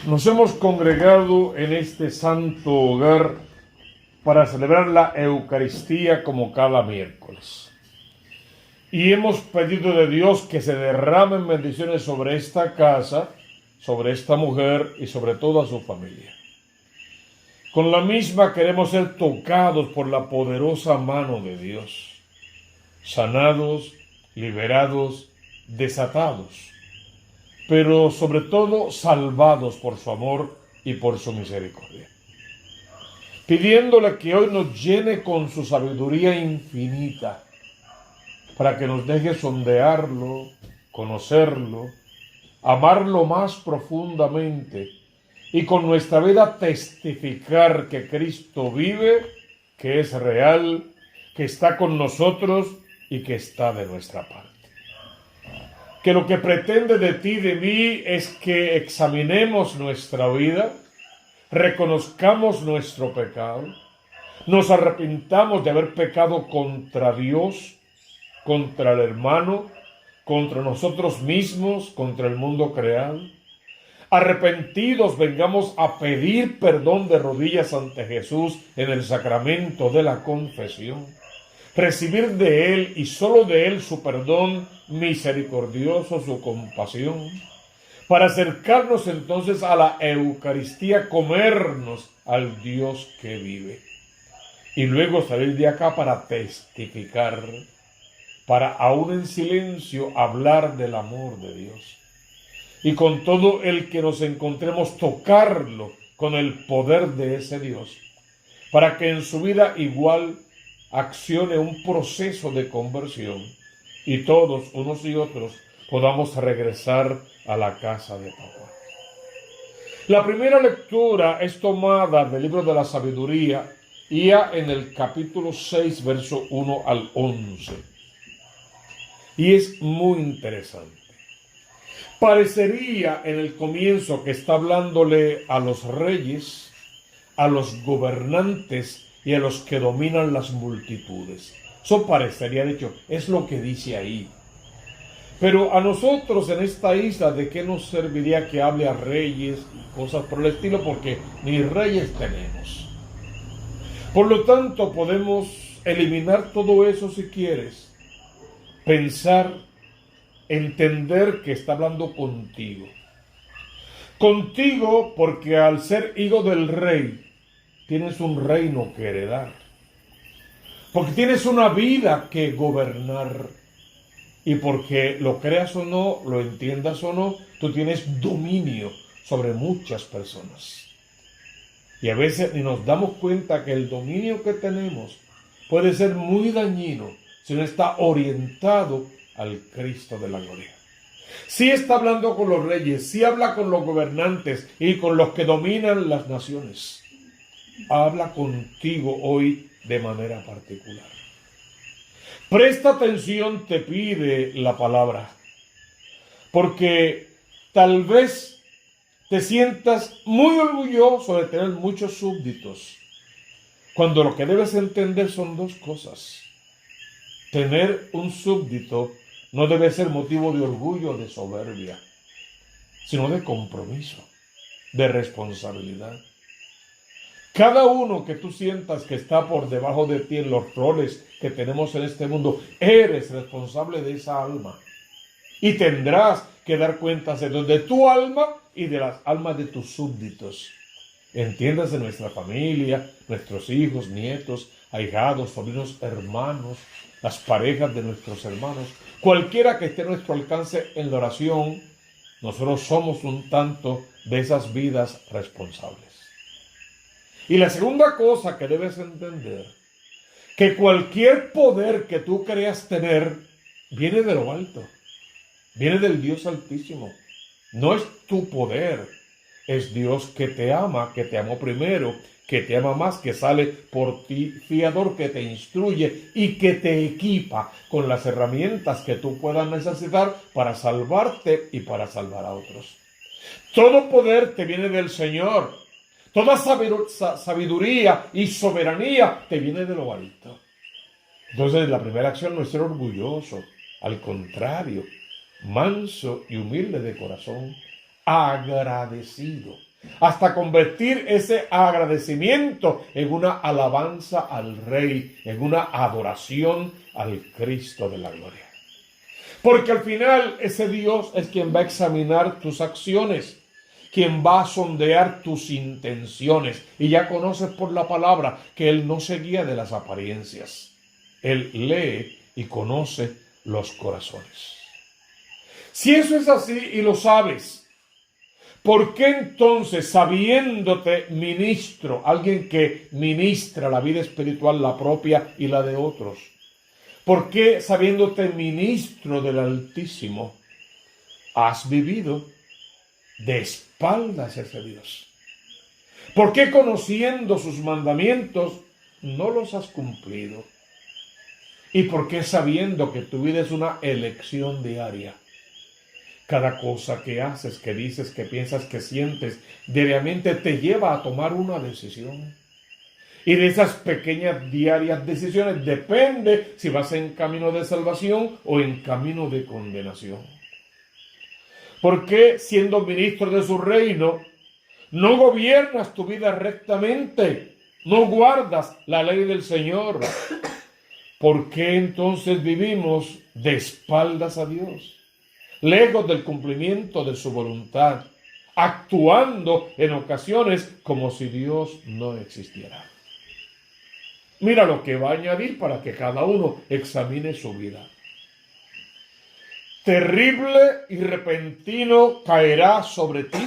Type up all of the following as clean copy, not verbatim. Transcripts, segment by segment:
Nos hemos congregado en este santo hogar para celebrar la Eucaristía como cada miércoles. Y hemos pedido de Dios que se derramen bendiciones sobre esta casa, sobre esta mujer y sobre toda su familia. Con la misma queremos ser tocados por la poderosa mano de Dios, sanados, liberados, desatados, pero sobre todo salvados por su amor y por su misericordia. Pidiéndole que hoy nos llene con su sabiduría infinita, para que nos deje sondearlo, conocerlo, amarlo más profundamente y con nuestra vida testificar que Cristo vive, que es real, que está con nosotros y que está de nuestra parte. Que lo que pretende de ti y de mí es que examinemos nuestra vida, reconozcamos nuestro pecado, nos arrepintamos de haber pecado contra Dios, contra el hermano, contra nosotros mismos, contra el mundo creado. Arrepentidos vengamos a pedir perdón de rodillas ante Jesús en el sacramento de la confesión. Recibir de Él y solo de Él su perdón misericordioso, su compasión, para acercarnos entonces a la Eucaristía, comernos al Dios que vive. Y luego salir de acá para testificar, para aún en silencio hablar del amor de Dios. Y con todo el que nos encontremos tocarlo con el poder de ese Dios, para que en su vida igual accione un proceso de conversión y todos, unos y otros, podamos regresar a la casa de papá. La primera lectura es tomada del libro de la sabiduría, ya en el capítulo 6, verso 1 al 11. Y es muy interesante. Parecería en el comienzo que está hablándole a los reyes, a los gobernantes y a los que dominan las multitudes. Eso parecería, de hecho, es lo que dice ahí. Pero a nosotros en esta isla, ¿de qué nos serviría que hable a reyes y cosas por el estilo? Porque ni reyes tenemos. Por lo tanto, podemos eliminar todo eso si quieres. Pensar, entender que está hablando contigo. Contigo porque al ser hijo del rey, tienes un reino que heredar. Porque tienes una vida que gobernar. Y porque lo creas o no, lo entiendas o no, tú tienes dominio sobre muchas personas. Y a veces ni nos damos cuenta que el dominio que tenemos puede ser muy dañino si no está orientado al Cristo de la gloria. Sí está hablando con los reyes, sí habla con los gobernantes y con los que dominan las naciones. Habla contigo hoy de manera particular. Presta atención, te pide la palabra, porque tal vez te sientas muy orgulloso de tener muchos súbditos, cuando lo que debes entender son dos cosas. Tener un súbdito no debe ser motivo de orgullo o de soberbia, sino de compromiso, de responsabilidad. Cada uno que tú sientas que está por debajo de ti en los roles que tenemos en este mundo, eres responsable de esa alma. Y tendrás que dar cuentas de tu alma y de las almas de tus súbditos. Entiendas de nuestra familia, nuestros hijos, nietos, ahijados, sobrinos, hermanos, las parejas de nuestros hermanos, cualquiera que esté a nuestro alcance en la oración, nosotros somos un tanto de esas vidas responsables. Y la segunda cosa que debes entender, que cualquier poder que tú creas tener, viene de lo alto, viene del Dios Altísimo. No es tu poder, es Dios que te ama, que te amó primero, que te ama más, que sale por ti fiador, que te instruye y que te equipa con las herramientas que tú puedas necesitar para salvarte y para salvar a otros. Todo poder te viene del Señor. Toda sabiduría y soberanía te viene de lo alto. Entonces la primera acción no es ser orgulloso, al contrario, manso y humilde de corazón, agradecido. hasta convertir ese agradecimiento en una alabanza al Rey, en una adoración al Cristo de la gloria. Porque al final ese Dios es quien va a examinar tus acciones, quien va a sondear tus intenciones. Y ya conoces por la palabra que Él no se guía de las apariencias. Él lee y conoce los corazones. Si eso es así y lo sabes, ¿por qué entonces, sabiéndote ministro, alguien que ministra la vida espiritual, la propia y la de otros, por qué sabiéndote ministro del Altísimo, has vivido de espaldas a ese Dios? ¿Por qué conociendo sus mandamientos no los has cumplido? ¿Y por qué sabiendo que tu vida es una elección diaria? Cada cosa que haces, que dices, que piensas, que sientes, diariamente te lleva a tomar una decisión. Y de esas pequeñas diarias decisiones depende si vas en camino de salvación o en camino de condenación. ¿Por qué, siendo ministro de su reino, no gobiernas tu vida rectamente? ¿No guardas la ley del Señor? ¿Por qué entonces vivimos de espaldas a Dios, lejos del cumplimiento de su voluntad, actuando en ocasiones como si Dios no existiera? Mira lo que va a añadir para que cada uno examine su vida. Terrible y repentino caerá sobre ti,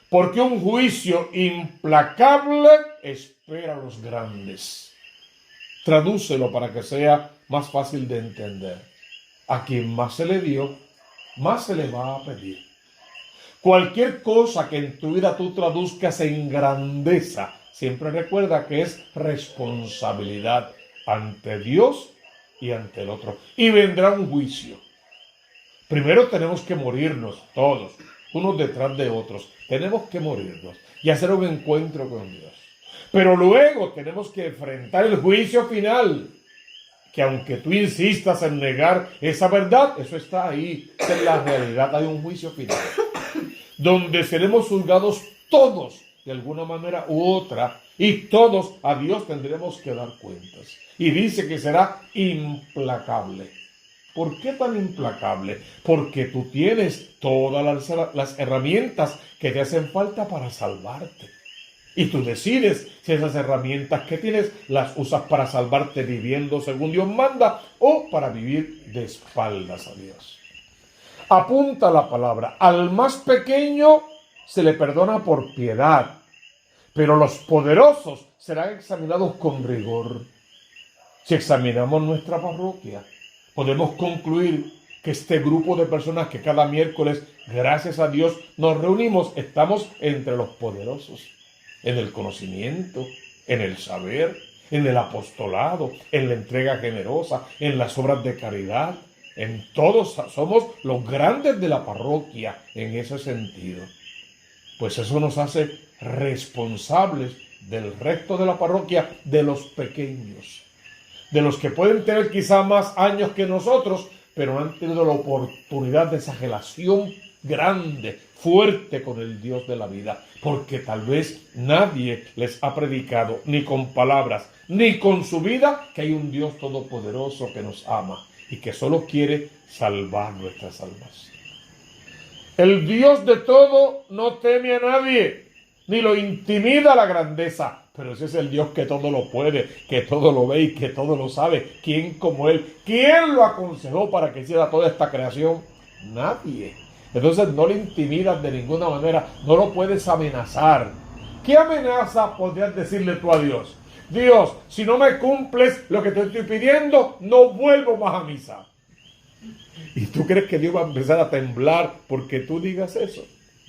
porque un juicio implacable espera a los grandes. Tradúcelo para que sea más fácil de entender. A quien más se le dio, más se le va a pedir. Cualquier cosa que en tu vida tú traduzcas en grandeza, siempre recuerda que es responsabilidad ante Dios y ante el otro. Y vendrá un juicio. Primero tenemos que morirnos todos, unos detrás de otros. Tenemos que morirnos y hacer un encuentro con Dios. Pero luego tenemos que enfrentar el juicio final, que aunque tú insistas en negar esa verdad, eso está ahí, en la realidad. Hay un juicio final, donde seremos juzgados todos, de alguna manera u otra, y todos a Dios tendremos que dar cuentas. Y dice que será implacable. ¿Por qué tan implacable? Porque tú tienes todas las herramientas que te hacen falta para salvarte. Y tú decides si esas herramientas que tienes las usas para salvarte viviendo según Dios manda o para vivir de espaldas a Dios. Apunta la palabra. Al más pequeño se le perdona por piedad, pero los poderosos serán examinados con rigor. Si examinamos nuestra parroquia, podemos concluir que este grupo de personas que cada miércoles, gracias a Dios, nos reunimos, estamos entre los poderosos. En el conocimiento, en el saber, en el apostolado, en la entrega generosa, en las obras de caridad. En todos somos los grandes de la parroquia en ese sentido. Pues eso nos hace responsables del resto de la parroquia, de los pequeños, de los que pueden tener quizá más años que nosotros, pero han tenido la oportunidad de esa relación grande, fuerte con el Dios de la vida, porque tal vez nadie les ha predicado, ni con palabras, ni con su vida, que hay un Dios todopoderoso que nos ama y que solo quiere salvar nuestras almas. El Dios de todo no teme a nadie, ni lo intimida la grandeza, pero ese es el Dios que todo lo puede, que todo lo ve y que todo lo sabe. ¿Quién como Él? ¿Quién lo aconsejó para que hiciera toda esta creación? Nadie. Entonces no le intimidas de ninguna manera, no lo puedes amenazar. ¿Qué amenaza podrías decirle tú a Dios? Dios, si no me cumples lo que te estoy pidiendo, no vuelvo más a misa. ¿Y tú crees que Dios va a empezar a temblar porque tú digas eso?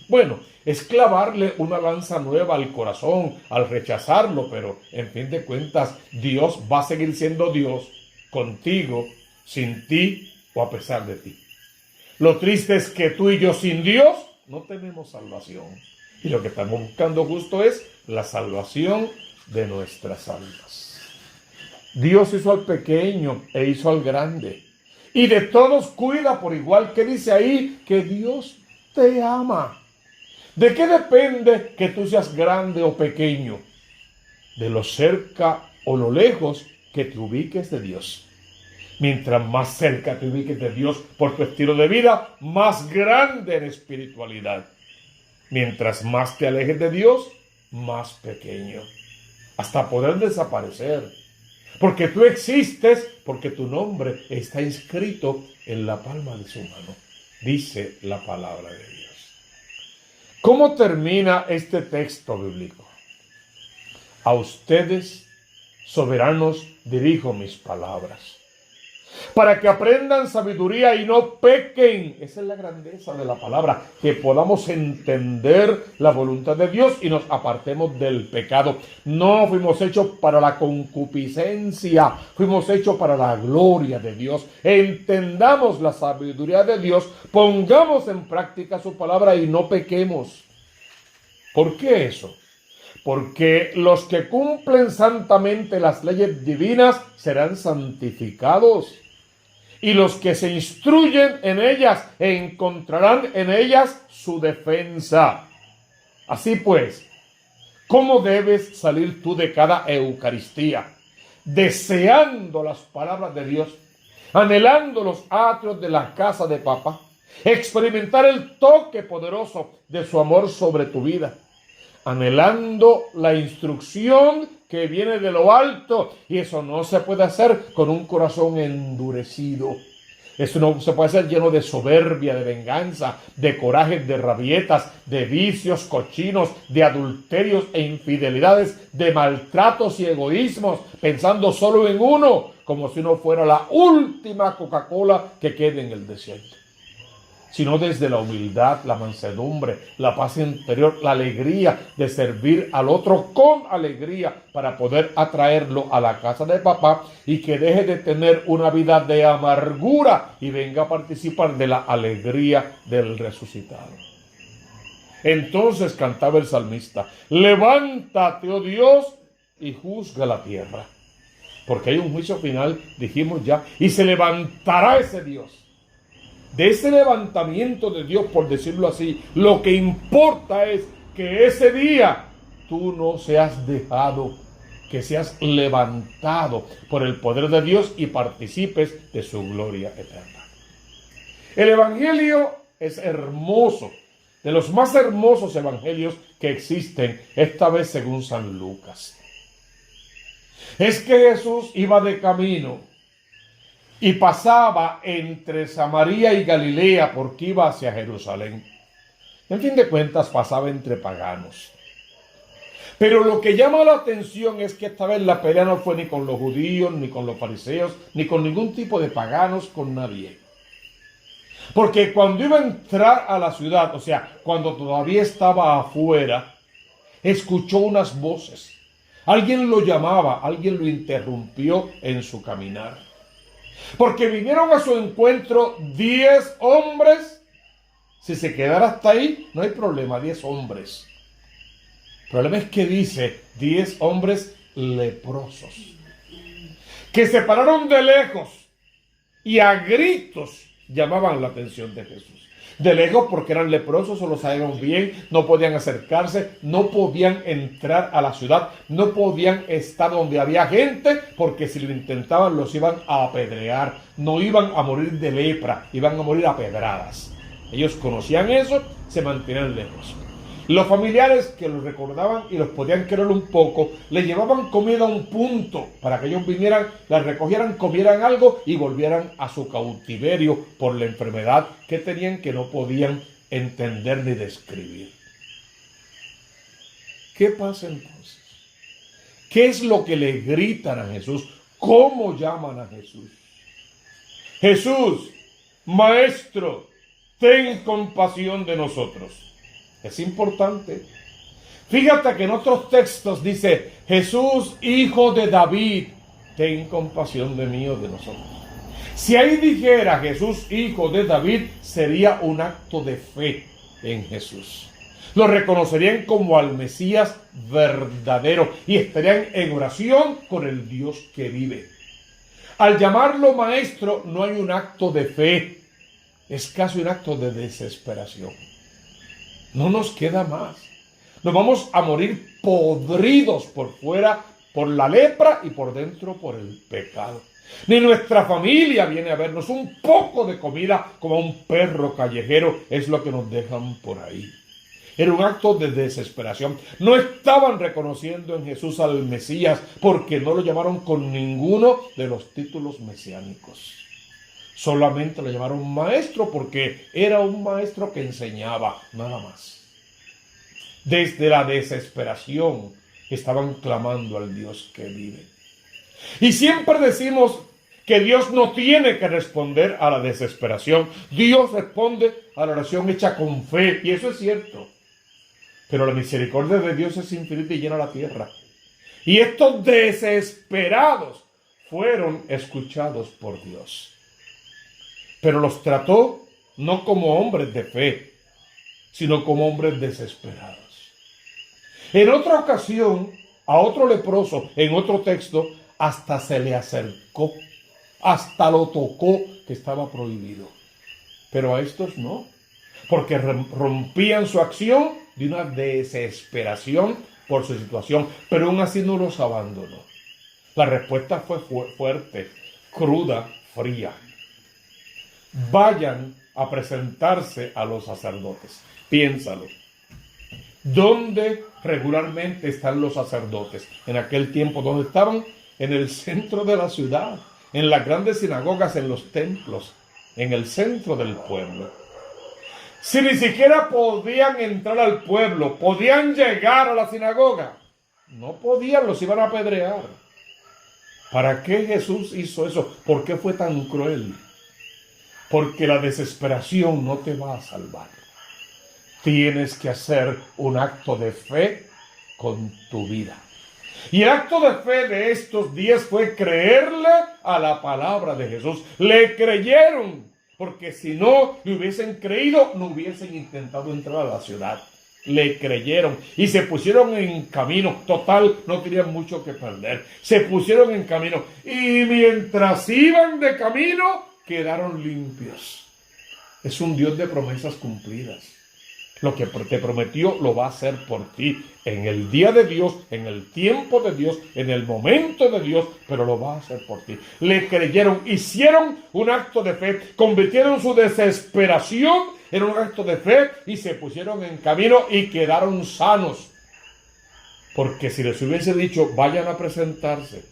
Bueno, es clavarle una lanza nueva al corazón al rechazarlo, pero en fin de cuentas, Dios va a seguir siendo Dios contigo, sin ti o a pesar de ti. Lo triste es que tú y yo sin Dios no tenemos salvación. Y lo que estamos buscando justo es la salvación de nuestras almas. Dios hizo al pequeño e hizo al grande. Y de todos cuida por igual. Que dice ahí que Dios te ama. ¿De qué depende que tú seas grande o pequeño? De lo cerca o lo lejos que te ubiques de Dios. Mientras más cerca te ubiques de Dios por tu estilo de vida, más grande en espiritualidad. Mientras más te alejes de Dios, más pequeño. Hasta poder desaparecer. Porque tú existes, porque tu nombre está inscrito en la palma de su mano. Dice la palabra de Dios. ¿Cómo termina este texto bíblico? A ustedes, soberanos, dirijo mis palabras, para que aprendan sabiduría y no pequen. Esa es la grandeza de la palabra, que podamos entender la voluntad de Dios y nos apartemos del pecado. No fuimos hechos para la concupiscencia, fuimos hechos para la gloria de Dios. Entendamos la sabiduría de Dios, pongamos en práctica su palabra y no pequemos. ¿Por qué eso? Porque los que cumplen santamente las leyes divinas serán santificados. Y los que se instruyen en ellas encontrarán en ellas su defensa. Así pues, ¿cómo debes salir tú de cada Eucaristía? Deseando las palabras de Dios, anhelando los atrios de la casa de Papá, experimentar el toque poderoso de su amor sobre tu vida, anhelando la instrucción que viene de lo alto, y eso no se puede hacer con un corazón endurecido. Eso no se puede hacer lleno de soberbia, de venganza, de corajes, de rabietas, de vicios cochinos, de adulterios e infidelidades, de maltratos y egoísmos, pensando solo en uno, como si uno fuera la última Coca-Cola que quede en el desierto. Sino desde la humildad, la mansedumbre, la paz interior, la alegría de servir al otro con alegría para poder atraerlo a la casa de Papá y que deje de tener una vida de amargura y venga a participar de la alegría del resucitado. Entonces cantaba el salmista: levántate, oh Dios, y juzga la tierra. Porque hay un juicio final, dijimos ya, y se levantará ese Dios. De ese levantamiento de Dios, por decirlo así, lo que importa es que ese día tú no seas dejado, que seas levantado por el poder de Dios y participes de su gloria eterna. El Evangelio es hermoso, de los más hermosos evangelios que existen, esta vez según San Lucas. Es que Jesús iba de camino y pasaba entre Samaria y Galilea porque iba hacia Jerusalén. En fin de cuentas, pasaba entre paganos. Pero lo que llama la atención es que esta vez la pelea no fue ni con los judíos, ni con los fariseos, ni con ningún tipo de paganos, con nadie. Porque cuando iba a entrar a la ciudad, o sea, cuando todavía estaba afuera, escuchó unas voces. Alguien lo llamaba, alguien lo interrumpió en su caminar. Porque vinieron a su encuentro 10 hombres. Si se quedara hasta ahí, no hay problema, 10 hombres. El problema es que dice 10 hombres leprosos, que se pararon de lejos y a gritos llamaban la atención de Jesús. De lejos porque eran leprosos, o lo sabían bien, no podían acercarse, no podían entrar a la ciudad, no podían estar donde había gente, porque si lo intentaban los iban a apedrear, no iban a morir de lepra, iban a morir a pedradas. Ellos conocían eso, se mantenían lejos. Los familiares que los recordaban y los podían querer un poco, le llevaban comida a un punto para que ellos vinieran, la recogieran, comieran algo y volvieran a su cautiverio por la enfermedad que tenían, que no podían entender ni describir. ¿Qué pasa entonces? ¿Qué es lo que le gritan a Jesús? ¿Cómo llaman a Jesús? Jesús, Maestro, ten compasión de nosotros. Es importante. Fíjate que en otros textos dice: Jesús, hijo de David, ten compasión de mí o de nosotros. Si ahí dijera Jesús, hijo de David, sería un acto de fe en Jesús. Lo reconocerían como al Mesías verdadero y estarían en oración con el Dios que vive. Al llamarlo maestro, no hay un acto de fe, es casi un acto de desesperación. No nos queda más. Nos vamos a morir podridos por fuera por la lepra y por dentro por el pecado. Ni nuestra familia viene a vernos. Un poco de comida como un perro callejero es lo que nos dejan por ahí. Era un acto de desesperación. No estaban reconociendo en Jesús al Mesías porque no lo llamaron con ninguno de los títulos mesiánicos. Solamente lo llamaron maestro porque era un maestro que enseñaba, nada más. Desde la desesperación estaban clamando al Dios que vive. Y siempre decimos que Dios no tiene que responder a la desesperación. Dios responde a la oración hecha con fe, y eso es cierto. Pero la misericordia de Dios es infinita y llena la tierra. Y estos desesperados fueron escuchados por Dios. Pero los trató no como hombres de fe, sino como hombres desesperados. En otra ocasión, a otro leproso, en otro texto, hasta se le acercó, hasta lo tocó, que estaba prohibido. Pero a estos no, porque rompían su acción de una desesperación por su situación, pero aún así no los abandonó. La respuesta fue fuerte, cruda, fría. Vayan a presentarse a los sacerdotes. Piénsalo. ¿Dónde regularmente están los sacerdotes? En aquel tiempo, ¿dónde estaban? En el centro de la ciudad, en las grandes sinagogas, en los templos, en el centro del pueblo. Si ni siquiera podían entrar al pueblo, podían llegar a la sinagoga, no podían, los iban a apedrear. ¿Para qué Jesús hizo eso? ¿Por qué fue tan cruel? Porque la desesperación no te va a salvar. Tienes que hacer un acto de fe con tu vida. Y el acto de fe de estos 10 fue creerle a la palabra de Jesús. Le creyeron, porque si no le hubiesen creído, no hubiesen intentado entrar a la ciudad. Le creyeron y se pusieron en camino. Total, no tenían mucho que perder. Se pusieron en camino y mientras iban de camino, quedaron limpios. Es un Dios de promesas cumplidas. Lo que te prometió lo va a hacer por ti en el día de Dios, en el tiempo de Dios, en el momento de Dios, pero lo va a hacer por ti. Le creyeron, hicieron un acto de fe, convirtieron su desesperación en un acto de fe y se pusieron en camino y quedaron sanos. Porque si les hubiese dicho, vayan a presentarse,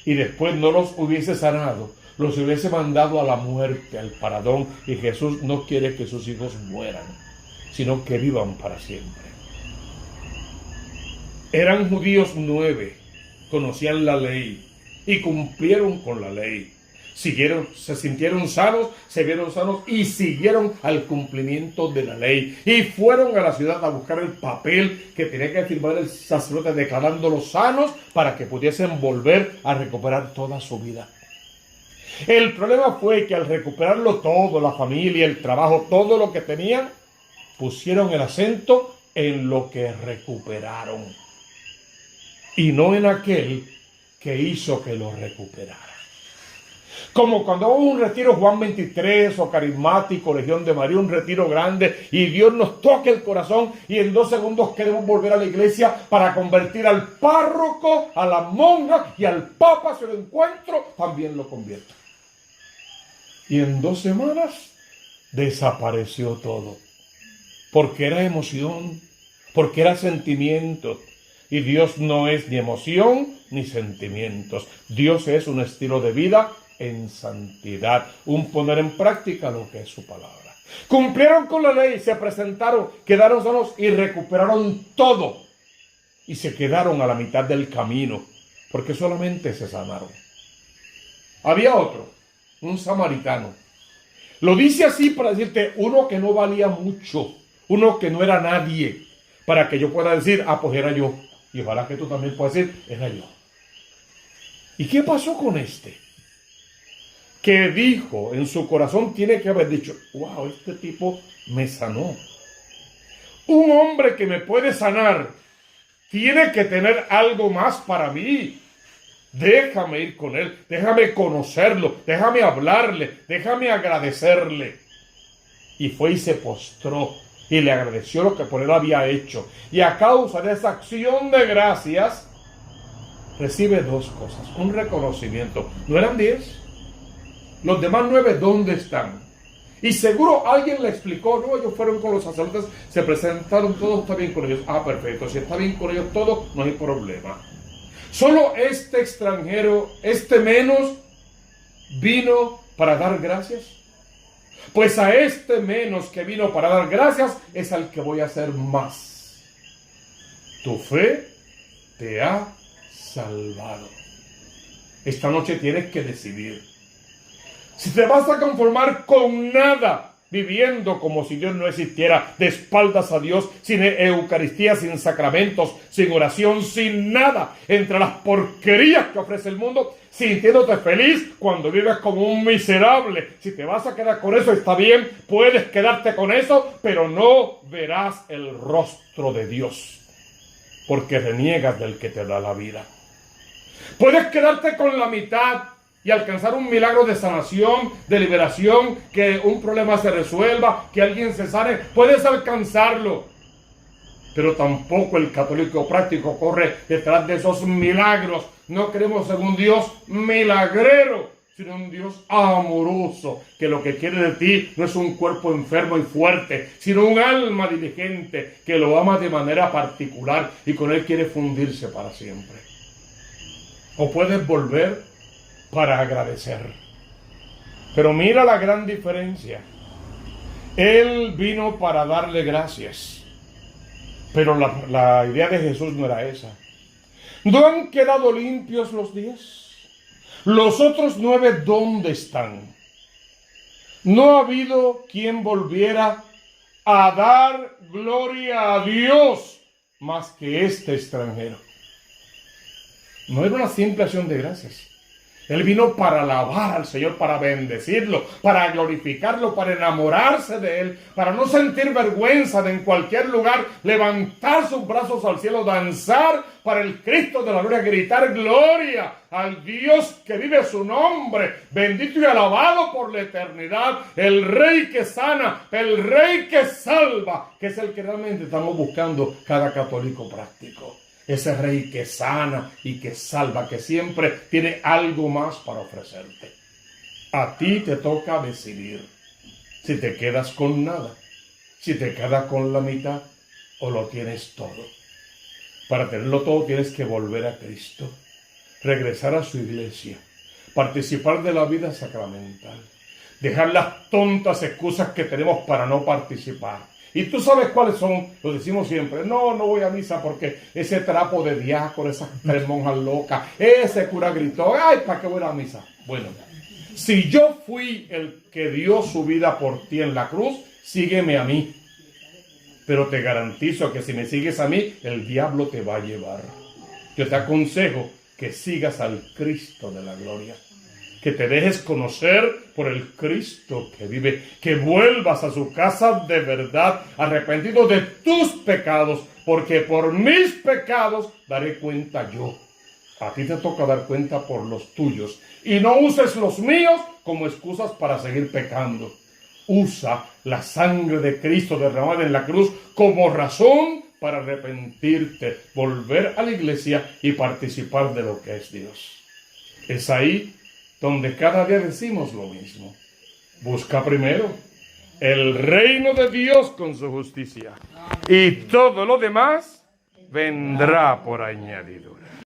y después no los hubiese sanado, los hubiese mandado a la muerte, al paradón, y Jesús no quiere que sus hijos mueran, sino que vivan para siempre. Eran judíos 9, conocían la ley y cumplieron con la ley. Se sintieron sanos, se vieron sanos y siguieron al cumplimiento de la ley. Y fueron a la ciudad a buscar el papel que tenía que firmar el sacerdote declarándolos sanos para que pudiesen volver a recuperar toda su vida. El problema fue que al recuperarlo todo, la familia, el trabajo, todo lo que tenían, pusieron el acento en lo que recuperaron y no en aquel que hizo que lo recuperara. Como cuando vamos a un retiro Juan 23 o carismático, Legión de María, un retiro grande y Dios nos toca el corazón y en 2 segundos queremos volver a la iglesia para convertir al párroco, a la monja y al papa, si lo encuentro, también lo convierto. Y en 2 semanas desapareció todo. Porque era emoción, porque era sentimiento. Y Dios no es ni emoción ni sentimientos. Dios es un estilo de vida en santidad, un poner en práctica lo que es su palabra. Cumplieron con la ley, se presentaron, quedaron sanos y recuperaron todo. Y se quedaron a la mitad del camino, porque solamente se sanaron. Había otro, un samaritano. Lo dice así para decirte, uno que no valía mucho, uno que no era nadie, para que yo pueda decir, pues era yo. Y ojalá que tú también puedas decir, era yo. ¿Y qué pasó con este? Que dijo, en su corazón tiene que haber dicho, wow, este tipo me sanó. Un hombre que me puede sanar, tiene que tener algo más para mí. Déjame ir con él, déjame conocerlo, déjame hablarle, déjame agradecerle. Y fue y se postró y le agradeció lo que por él había hecho. Y a causa de esa acción de gracias, recibe dos cosas. Un reconocimiento. ¿No eran 10? Los demás 9, ¿dónde están? Y seguro alguien le explicó, no, ellos fueron con los sacerdotes, se presentaron, todo está bien con ellos. Ah, perfecto, si está bien con ellos todo, no hay problema. Solo este extranjero, este menos, vino para dar gracias. Pues a este menos que vino para dar gracias es al que voy a hacer más. Tu fe te ha salvado. Esta noche tienes que decidir. Si te vas a conformar con nada, viviendo como si Dios no existiera, de espaldas a Dios, sin Eucaristía, sin sacramentos, sin oración, sin nada, entre las porquerías que ofrece el mundo, sintiéndote feliz cuando vives como un miserable. Si te vas a quedar con eso, está bien, puedes quedarte con eso, pero no verás el rostro de Dios, porque reniegas del que te da la vida. Puedes quedarte con la mitad y alcanzar un milagro de sanación, de liberación, que un problema se resuelva, que alguien se sane. Puedes alcanzarlo. Pero tampoco el católico práctico corre detrás de esos milagros. No creemos en un Dios milagrero, sino un Dios amoroso, que lo que quiere de ti no es un cuerpo enfermo y fuerte, sino un alma diligente que lo ama de manera particular y con él quiere fundirse para siempre. O puedes volver para agradecer. Pero mira la gran diferencia. Él vino para darle gracias. Pero la idea de Jesús no era esa. ¿No han quedado limpios los 10? ¿Los otros 9 dónde están? No ha habido quien volviera a dar gloria a Dios más que este extranjero. No era una simple acción de gracias. Él vino para alabar al Señor, para bendecirlo, para glorificarlo, para enamorarse de Él, para no sentir vergüenza de en cualquier lugar levantar sus brazos al cielo, danzar para el Cristo de la gloria, gritar gloria al Dios que vive su nombre, bendito y alabado por la eternidad, el Rey que sana, el Rey que salva, que es el que realmente estamos buscando cada católico práctico. Ese Rey que sana y que salva, que siempre tiene algo más para ofrecerte. A ti te toca decidir si te quedas con nada, si te quedas con la mitad o lo tienes todo. Para tenerlo todo tienes que volver a Cristo, regresar a su iglesia, participar de la vida sacramental, dejar las tontas excusas que tenemos para no participar. Y tú sabes cuáles son, lo decimos siempre, no voy a misa porque ese trapo de diácono, esas 3 monjas locas, ese cura gritó, ay, ¿para qué voy a la misa? Bueno, si yo fui el que dio su vida por ti en la cruz, sígueme a mí. Pero te garantizo que si me sigues a mí, el diablo te va a llevar. Yo te aconsejo que sigas al Cristo de la gloria. Que te dejes conocer por el Cristo que vive, que vuelvas a su casa de verdad, arrepentido de tus pecados, porque por mis pecados daré cuenta yo. A ti te toca dar cuenta por los tuyos, y no uses los míos como excusas para seguir pecando. Usa la sangre de Cristo derramada en la cruz como razón para arrepentirte, volver a la iglesia y participar de lo que es Dios. Es ahí donde cada día decimos lo mismo. Busca primero el reino de Dios con su justicia, y todo lo demás vendrá por añadidura.